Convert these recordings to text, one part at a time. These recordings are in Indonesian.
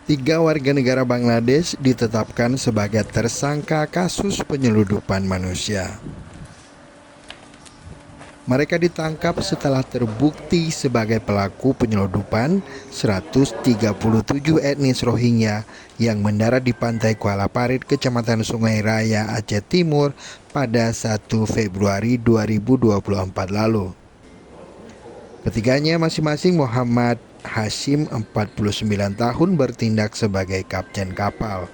Tiga warga negara Bangladesh ditetapkan sebagai tersangka kasus penyeludupan manusia. Mereka ditangkap setelah terbukti sebagai pelaku penyeludupan 137 etnis Rohingya yang mendarat di pantai Kuala Parit, Kecamatan Sungai Raya, Aceh Timur pada 1 Februari 2024 lalu. Ketiganya masing-masing Muhammad Hashim 49 tahun bertindak sebagai kapten kapal.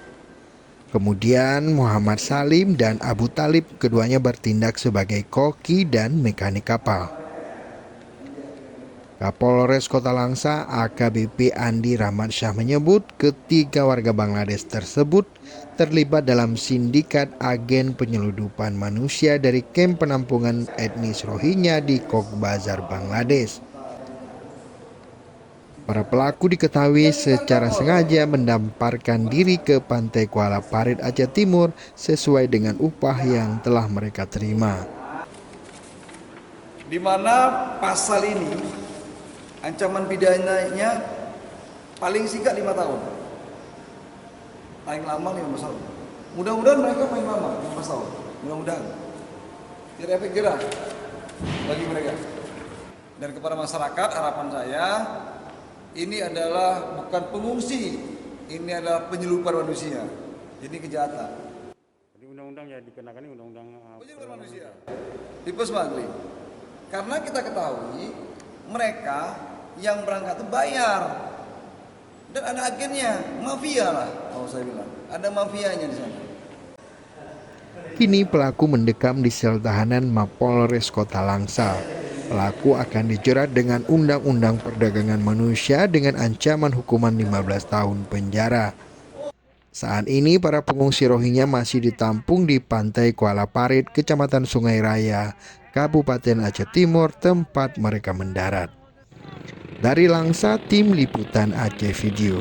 Kemudian Muhammad Salim dan Abu Talib, keduanya bertindak sebagai koki dan mekanik kapal. Kapolres Kota Langsa AKBP Andi Rahmat Syah menyebut ketiga warga Bangladesh tersebut terlibat dalam sindikat agen penyeludupan manusia dari kamp penampungan etnis Rohingya di Cox's Bazar, Bangladesh. Para pelaku diketahui secara sengaja mendamparkan diri ke pantai Kuala Parit, Aceh Timur sesuai dengan upah yang telah mereka terima. Di mana pasal ini ancaman pidananya paling singkat 5 tahun, paling lama 15 tahun. Mudah-mudahan mereka paling lama 15 tahun. Mudah-mudahan tidak efek jerah bagi mereka. Dan kepada masyarakat, harapan saya ini adalah bukan pengungsi, ini adalah penyeludupan manusia. Ini kejahatan. Jadi undang-undang ya dikenakan ini undang-undang penyeludupan manusia. Tipe smuggling. Karena kita ketahui mereka yang berangkat itu bayar. Dan ada agennya, mafia lah kalau saya bilang. Ada mafianya di sana. Kini pelaku mendekam di sel tahanan Mapolres Kota Langsa. Pelaku akan dijerat dengan Undang-Undang Perdagangan Manusia dengan ancaman hukuman 15 tahun penjara. Saat ini para pengungsi Rohingya masih ditampung di pantai Kuala Parit, Kecamatan Sungai Raya, Kabupaten Aceh Timur, tempat mereka mendarat. Dari Langsa, tim liputan Aceh Video.